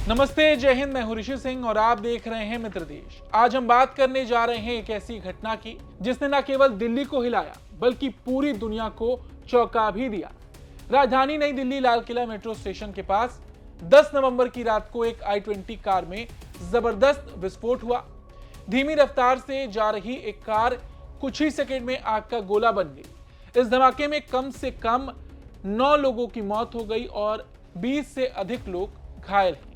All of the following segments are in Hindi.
नमस्ते, जय हिंद। मैं हूं ऋषि सिंह और आप देख रहे हैं मित्र देश। आज हम बात करने जा रहे हैं एक ऐसी घटना की जिसने न केवल दिल्ली को हिलाया बल्कि पूरी दुनिया को चौंका भी दिया। राजधानी नई दिल्ली लाल किला मेट्रो स्टेशन के पास 10 नवंबर की रात को एक i20 कार में जबरदस्त विस्फोट हुआ। धीमी रफ्तार से जा रही एक कार कुछ ही सेकेंड में आग का गोला बन गई। इस धमाके में कम से कम 9 लोगों की मौत हो गई और 20 से अधिक लोग घायल हैं।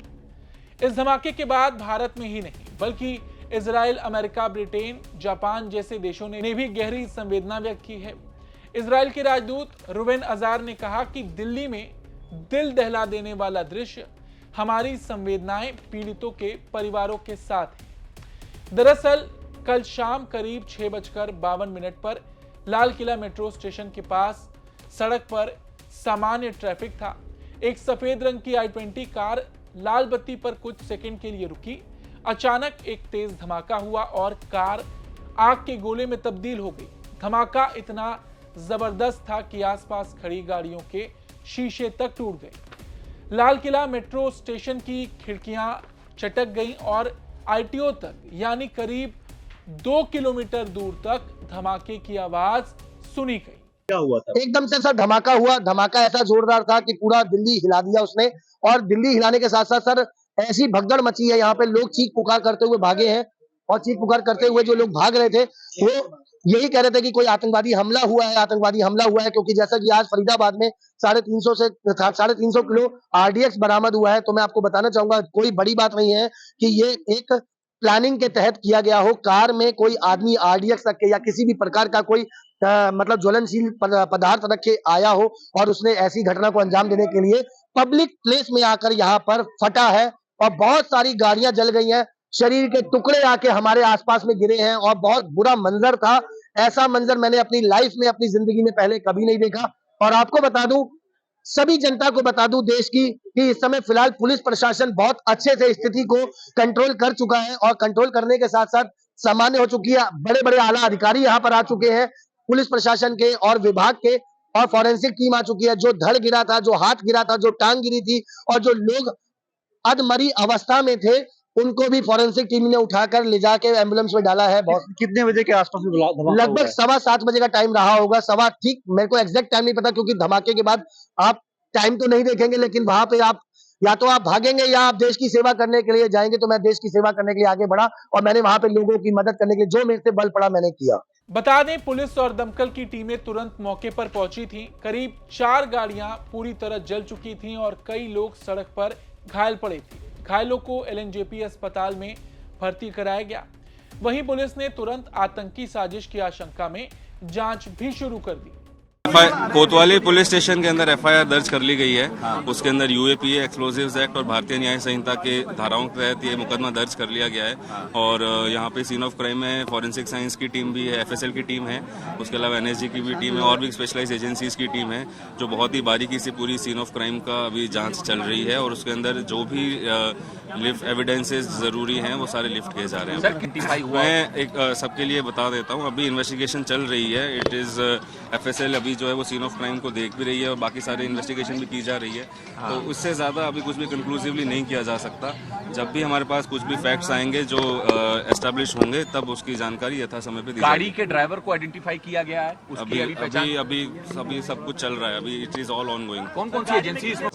इस धमाके के बाद भारत में ही नहीं बल्कि इजराइल, अमेरिका, ब्रिटेन, जापान जैसे देशों ने भी गहरी संवेदना व्यक्त की है। इजराइल के राजदूत रुवेन अजार ने कहा कि दिल्ली में दिल दहला देने वाला दृश्य, हमारी संवेदनाएं पीड़ितों के परिवारों के साथ हैं। दरअसल कल शाम करीब 6:52 पर लाल किला मेट्रो स्टेशन के पास सड़क पर सामान्य ट्रैफिक था। एक सफेद रंग की i20 कार लाल बत्ती पर कुछ सेकंड के लिए रुकी। अचानक एक तेज धमाका हुआ और कार आग के गोले में तब्दील हो गई। धमाका इतना जबरदस्त था कि आसपास खड़ी गाड़ियों के शीशे तक टूट गए। लाल किला मेट्रो स्टेशन की खिड़कियां चटक गईं और ITO तक यानी करीब 2 किलोमीटर दूर तक धमाके की आवाज सुनी गई। क्या हुआ था? एकदम से सर धमाका हुआ। धमाका ऐसा जोरदार था कि पूरा दिल्ली हिला दिया उसने। और दिल्ली हिलाने के साथ साथ सर ऐसी भगदड़ मची है, यहाँ पे लोग चीख पुकार करते हुए भागे हैं। और चीख पुकार करते हुए जो लोग भाग रहे थे वो यही कह रहे थे कि कोई आतंकवादी हमला हुआ है, आतंकवादी हमला हुआ है। क्योंकि जैसा कि आज फरीदाबाद में 350 किलो RDX बरामद हुआ है। तो मैं आपको बताना चाहूंगा, कोई बड़ी बात नहीं है कि ये एक प्लानिंग के तहत किया गया हो। कार में कोई आदमी RDX रख के या किसी भी प्रकार का कोई मतलब ज्वलनशील पदार्थ रख के आया हो और उसने ऐसी घटना को अंजाम देने के लिए पब्लिक प्लेस में आकर यहाँ पर फटा है और बहुत सारी गाड़ियां जल गई हैं। शरीर के टुकड़े आके हमारे आसपास में गिरे हैं और बहुत बुरा मंजर था। ऐसा मंजर मैंने अपनी लाइफ में, अपनी जिंदगी में पहले कभी नहीं देखा। और आपको बता दूं, सभी जनता को बता दूं देश की, कि इस समय फिलहाल पुलिस प्रशासन बहुत अच्छे से स्थिति को कंट्रोल कर चुका है और कंट्रोल करने के साथ साथ सामान्य हो चुकी है। बड़े बड़े आला अधिकारी यहाँ पर आ चुके हैं, पुलिस प्रशासन के और विभाग के, और फॉरेंसिक टीम आ चुकी है। जो धड़ गिरा था, जो हाथ गिरा था, जो टांग गिरी थी और जो लोग अधमरी अवस्था में थे, उनको भी फॉरेंसिक टीम ने उठाकर ले जाके एम्बुलेंस में डाला है। बहुत कितने बजे के आसपास में धमाका लगभग हुआ है? 7:15 बजे का टाइम रहा होगा। सवा ठीक, मेरे को एग्जैक्ट टाइम नहीं पता क्योंकि धमाके के बाद आप टाइम तो नहीं देखेंगे, लेकिन वहां पे आप या तो आप भागेंगे या आप देश की सेवा करने के लिए जाएंगे। तो मैं देश की सेवा करने के लिए आगे बढ़ा और मैंने वहां पे लोगों की मदद करने के लिए जो मेरे से बल पड़ा मैंने किया। बता दें, पुलिस और दमकल की टीमें तुरंत मौके पर पहुंची थीं। करीब 4 गाड़ियां पूरी तरह जल चुकी थीं और कई लोग सड़क पर घायल पड़े थे। घायलों को LNJP अस्पताल में भर्ती कराया गया। वहीं पुलिस ने तुरंत आतंकी साजिश की आशंका में जांच भी शुरू कर दी। कोतवाली पुलिस स्टेशन के अंदर FIR दर्ज कर ली गई है। उसके अंदर UAPA, एक्सप्लोजिव्स एक्ट और भारतीय न्याय संहिता के धाराओं के तहत ये मुकदमा दर्ज कर लिया गया है। और यहाँ पे सीन ऑफ क्राइम में फॉरेंसिक साइंस की टीम भी है, FSL की टीम है, उसके अलावा NSG की भी टीम है और भी स्पेशलाइज एजेंसीज की टीम है, जो बहुत ही बारीकी से पूरी सीन ऑफ क्राइम का अभी जांच चल रही है। और उसके अंदर जो भी लिफ्ट एविडेंसेस जरूरी हैं वो सारे लिफ्ट किए जा रहे हैं। मैं एक सबके लिए बता देता हूँ, अभी इन्वेस्टिगेशन चल रही है। इट इज FSL अभी जो है वो सीन ऑफ क्राइम को देख भी रही है और बाकी सारे इन्वेस्टिगेशन भी की जा रही है। तो उससे ज्यादा अभी कुछ भी कंक्लूसिवली नहीं किया जा सकता। जब भी हमारे पास कुछ भी फैक्ट्स आएंगे जो एस्टेब्लिश होंगे, तब उसकी जानकारी यथा समय पे दी जाएगी। गाड़ी के ड्राइवर को आइडेंटिफाई किया गया है, उसकी अभी सब कुछ चल रहा है। अभी it is all on going. कौन कौन सी एजेंसी इसमें?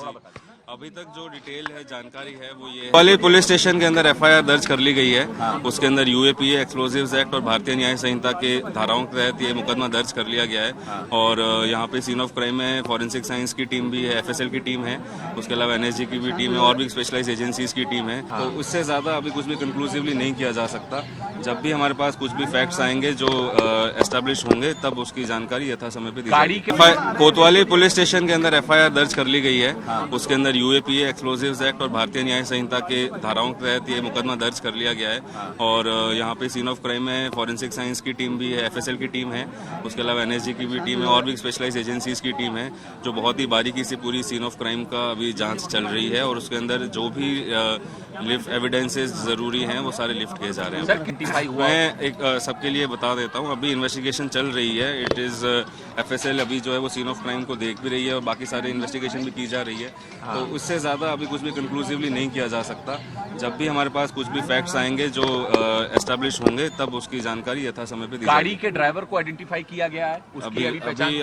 अभी तक जो डिटेल है, जानकारी है, वो ये वाले पुलिस स्टेशन के अंदर FIR दर्ज कर ली गई है। उसके अंदर UAPA, एक्सप्लोजिव्स एक्ट और भारतीय न्याय संहिता के धाराओं के तहत ये मुकदमा दर्ज कर लिया गया है। और यहाँ पे सीन ऑफ क्राइम में फॉरेंसिक साइंस की टीम भी है, FSL की टीम है, उसके अलावा NSG की भी टीम है और भी स्पेशलाइज एजेंसीज की टीम है। तो उससे ज्यादा अभी कुछ भी कंक्लूसिवली नहीं किया जा सकता। जब भी हमारे पास कुछ भी फैक्ट्स आएंगे जो एस्टेब्लिश होंगे, तब उसकी जानकारी यथा समय पे दी जाएगी। कोतवाली पुलिस स्टेशन के अंदर FIR दर्ज कर ली गई है। उसके अंदर UAPA, एक्सप्लोजिव्स एक्ट और भारतीय न्याय संहिता के धाराओं के तहत ये मुकदमा दर्ज कर लिया गया है। और यहाँ पे सीन ऑफ क्राइम में फॉरेंसिक साइंस की टीम भी है, FSL की टीम है, उसके अलावा NSG की भी टीम है और भी स्पेशलाइज एजेंसीज की टीम है, जो बहुत ही बारीकी से पूरी सीन ऑफ क्राइम का अभी जांच चल रही है। और उसके अंदर जो भी लिफ्ट एविडेंसेस जरूरी हैं वो सारे लिफ्ट किए जा रहे हैं। मैं एक सबके लिए बता देता हूँ, अभी इन्वेस्टिगेशन चल रही है। इट इज एफएसएल अभी जो है वो सीन ऑफ क्राइम को देख भी रही है और बाकी सारे इन्वेस्टिगेशन भी की जा रही है। तो उससे ज़्यादा अभी कुछ भी कंक्लूसिवली नहीं किया जा सकता। जब भी हमारे पास कुछ भी फैक्ट्स आएंगे जो एस्टेब्लिश होंगे तब उसकी जानकारी यथा समय पे दी गाड़ी जाएगी। के ड्राइवर को आइडेंटिफाई किया गया है, उसकी अभी पहचान।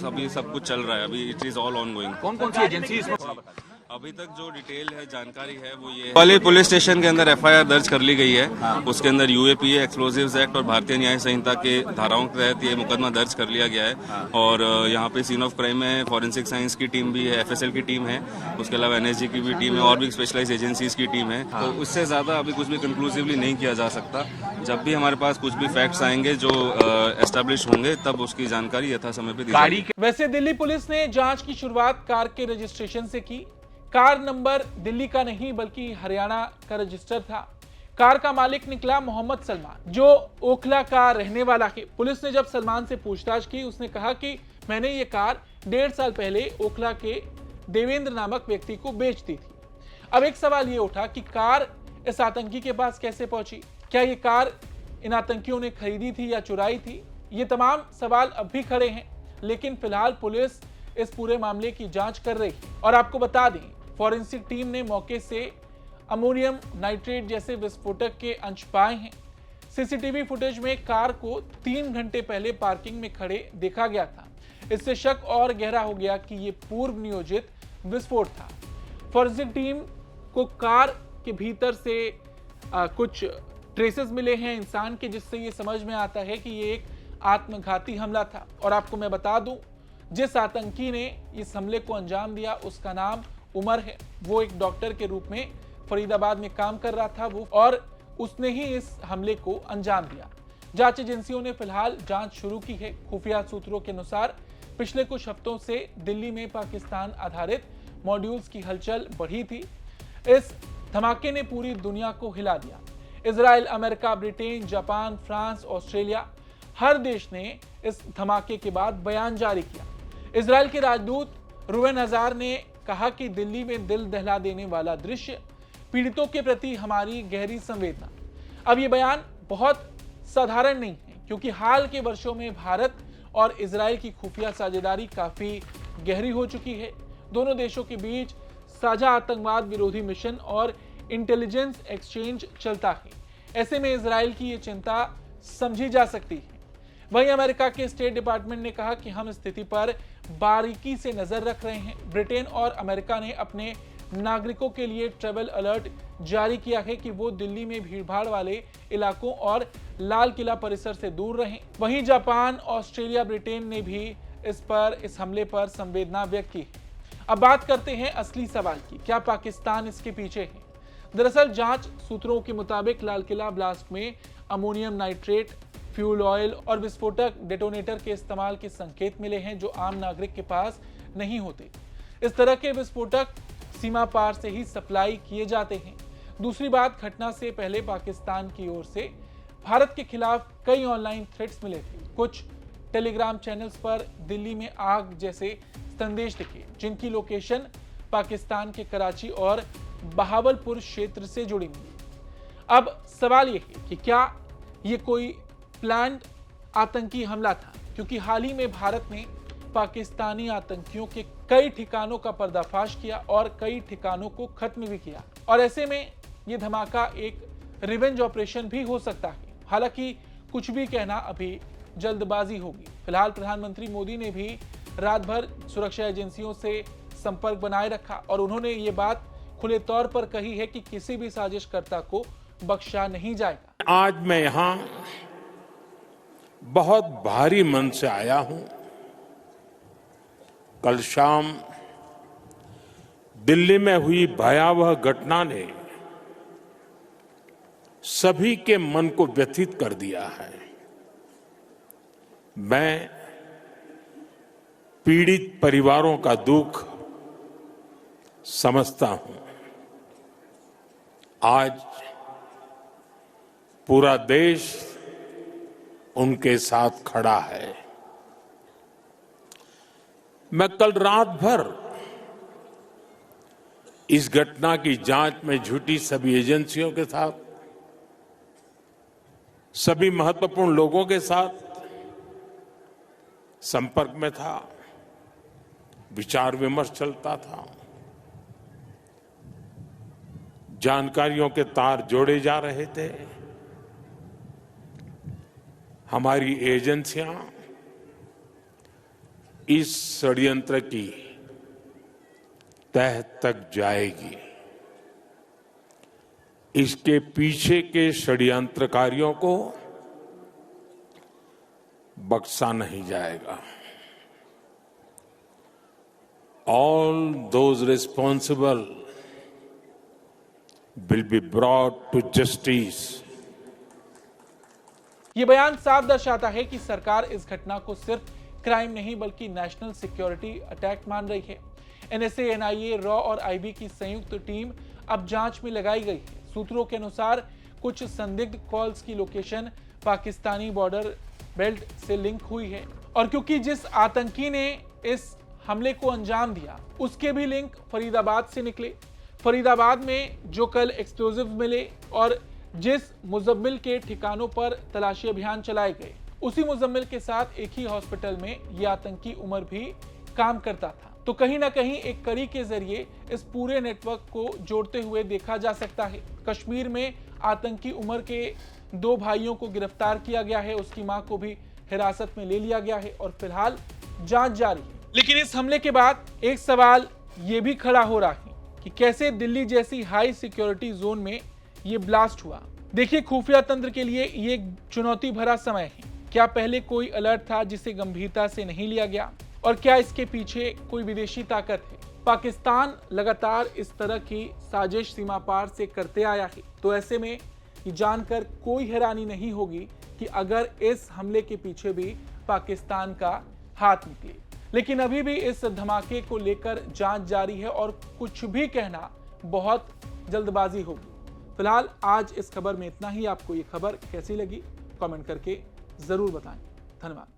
अभी सब कुछ चल रहा है, अभी it is all on going. कौन कौन सी एजेंसी इसमें? अभी तक जो डिटेल है, जानकारी है वो ये ग्वालियर पुलिस स्टेशन के अंदर एफआईआर दर्ज कर ली गई है। उसके अंदर यूएपीए, एक्सप्लोजिव्स एक्ट और भारतीय न्याय संहिता के धाराओं के तहत ये मुकदमा दर्ज कर लिया गया है। और यहाँ पे सीन ऑफ क्राइम में फॉरेंसिक साइंस की टीम भी है, एफएसएल की टीम है, उसके अलावा एनएसजी की भी टीम है और भी स्पेशलाइज एजेंसीज की टीम है। तो उससे ज्यादा अभी कुछ भी कंक्लूसिवली नहीं किया जा सकता। जब भी हमारे पास कुछ भी फैक्ट्स आएंगे जो एस्टेब्लिश होंगे तब उसकी जानकारी यथा समय पे दी जाएगी। वैसे दिल्ली पुलिस ने जांच की शुरुआत कार के रजिस्ट्रेशन से की। कार नंबर दिल्ली का नहीं बल्कि हरियाणा का रजिस्टर था। कार का मालिक निकला मोहम्मद सलमान, जो ओखला का रहने वाला है। पुलिस ने जब सलमान से पूछताछ की, उसने कहा कि मैंने ये कार 1.5 साल पहले ओखला के देवेंद्र नामक व्यक्ति को बेच दी थी। अब एक सवाल ये उठा कि कार इस आतंकी के पास कैसे पहुंची? क्या ये कार इन आतंकियों ने खरीदी थी या चुराई थी? ये तमाम सवाल अब भी खड़े हैं, लेकिन फिलहाल पुलिस इस पूरे मामले की जांच कर रही है। और आपको बता दें, फॉरेंसिक टीम ने मौके से अमोनियम नाइट्रेट जैसे विस्फोटक के अंश पाए हैं। सीसीटीवी फुटेज में कार को 3 घंटे पहले पार्किंग में खड़े देखा गया था। इससे शक और गहरा हो गया कि यह पूर्व नियोजित विस्फोट था। फॉरेंसिक टीम को कार के भीतर से कुछ ट्रेसेस मिले हैं इंसान के, जिससे ये समझ में आता है कि ये एक आत्मघाती हमला था। और आपको मैं बता दूं, जिस आतंकी ने इस हमले को अंजाम दिया उसका नाम उमर है। वो एक डॉक्टर के रूप में फरीदाबाद में काम कर रहा था और उसने ही इस हमले को अंजाम दिया। जांच एजेंसियों ने फिलहाल जांच शुरू की है। खुफिया सूत्रों के अनुसार पिछले कुछ हफ्तों से दिल्ली में पाकिस्तान आधारित मॉड्यूल्स की हलचल बढ़ी थी। इस धमाके ने पूरी दुनिया को हिला दिया। Israel, America, Britain, Japan, France, Australia, हर देश ने इस धमाके के बाद बयान जारी किया। इजराइल के राजदूत रुवेन हजार ने कहा कि दिल्ली में दिल दहला देने वाला दृश्य, पीड़ितों के प्रति हमारी गहरी संवेदना। अब ये बयान बहुत साधारण नहीं है, क्योंकि हाल के वर्षों में भारत और इजराइल की खुफिया साझेदारी काफी गहरी हो चुकी है। दोनों देशों के बीच साझा आतंकवाद विरोधी मिशन और इंटेलिजेंस एक्सचेंज चलता है। ऐसे में इजराइल की ये चिंता समझी जा सकती है। वहीं अमेरिका के स्टेट डिपार्टमेंट ने कहा कि हम स्थिति पर बारीकी से नजर रख रहे हैं। ब्रिटेन और अमेरिका ने अपने नागरिकों के लिए ट्रैवल अलर्ट जारी किया है कि वो दिल्ली में भीड़भाड़ वाले इलाकों और लाल किला परिसर से दूर रहें। वहीं जापान, ऑस्ट्रेलिया, ब्रिटेन ने भी इस हमले पर संवेदना व्यक्त की है। अब बात करते हैं असली सवाल की, क्या पाकिस्तान इसके पीछे है? दरअसल जांच सूत्रों के मुताबिक लाल किला ब्लास्ट में अमोनियम नाइट्रेट, फ्यूल ऑयल और विस्फोटक डेटोनेटर के इस्तेमाल के संकेत मिले हैं, जो आम नागरिक के पास नहीं होते। इस तरह के विस्फोटक सीमा पार से ही सप्लाई किए जाते हैं। दूसरी बात, घटना से पहले पाकिस्तान की ओर से भारत के खिलाफ कई ऑनलाइन थ्रेट्स मिले थे। कुछ टेलीग्राम चैनल्स पर दिल्ली में आग जैसे संदेश दिखे, जिनकी लोकेशन पाकिस्तान के कराची और बहावलपुर क्षेत्र से जुड़ी हुई। अब सवाल यह है कि क्या ये कोई प्लान्ड आतंकी हमला था, क्योंकि हाल ही में भारत ने पाकिस्तानी आतंकियों के कई ठिकानों का पर्दाफाश किया और कई ठिकानों को खत्म भी किया। और ऐसे में यह धमाका एक रिवेंज ऑपरेशन भी हो सकता है। हालांकि कुछ भी कहना अभी जल्दबाजी होगी। फिलहाल प्रधानमंत्री मोदी ने भी रात भर सुरक्षा एजेंसियों से संपर्क बनाए रखा और उन्होंने ये बात खुले तौर पर कही है कि किसी भी साजिशकर्ता को बख्शा नहीं जाएगा। आज मैं यहां बहुत भारी मन से आया हूं। कल शाम दिल्ली में हुई भयावह घटना ने सभी के मन को व्यथित कर दिया है। मैं पीड़ित परिवारों का दुख समझता हूं। आज पूरा देश उनके साथ खड़ा है। मैं कल रात भर इस घटना की जांच में जुटी सभी एजेंसियों के साथ, सभी महत्वपूर्ण लोगों के साथ संपर्क में था, विचार विमर्श चलता था, जानकारियों के तार जोड़े जा रहे थे। हमारी एजेंसियां इस षड्यंत्र की तह तक जाएगी। इसके पीछे के षड्यंत्रकारियों को बख्शा नहीं जाएगा। All those responsible will be brought to justice. ये बयान साफ दर्शाता है कि सरकार इस घटना को सिर्फ क्राइम नहीं बल्कि नेशनल सिक्योरिटी अटैक मान रही है। एनएसए, एनआईए, रॉ और आईबी की संयुक्त टीम अब जांच में लगाई गई है। सूत्रों के अनुसार कुछ संदिग्ध कॉल्स की लोकेशन पाकिस्तानी बॉर्डर बेल्ट से लिंक हुई है और क्योंकि जिस आतंकी ने इस हमले को अंजाम दिया उसके भी लिंक फरीदाबाद से निकले। फरीदाबाद में जो कल एक्सप्लोजिव मिले और जिस मुजम्मिल के ठिकानों पर तलाशी अभियान चलाए गए उसी मुजम्मिल के साथ एक ही हॉस्पिटल में यह आतंकी उमर भी काम करता था। तो कहीं ना कहीं एक कड़ी के जरिए इस पूरे नेटवर्क को जोड़ते हुए देखा जा सकता है। कश्मीर में आतंकी उमर के 2 भाइयों को गिरफ्तार किया गया है, उसकी मां को भी हिरासत में ले लिया गया है और फिलहाल जांच जारी है। लेकिन इस हमले के बाद एक सवाल ये भी खड़ा हो रहा है कि कैसे दिल्ली जैसी हाई सिक्योरिटी जोन में ये ब्लास्ट हुआ। देखिए, खुफिया तंत्र के लिए ये एक चुनौती भरा समय है। क्या पहले कोई अलर्ट था जिसे गंभीरता से नहीं लिया गया और क्या इसके पीछे कोई विदेशी ताकत है? पाकिस्तान लगातार इस तरह की साजिश सीमा पार से करते आया है, तो ऐसे में ये जानकर कोई हैरानी नहीं होगी कि अगर इस हमले के पीछे भी पाकिस्तान का हाथ निकले। लेकिन अभी भी इस धमाके को लेकर जांच जारी है और कुछ भी कहना बहुत जल्दबाजी होगी। फिलहाल आज इस खबर में इतना ही। आपको ये खबर कैसी लगी कमेंट करके जरूर बताएं। धन्यवाद।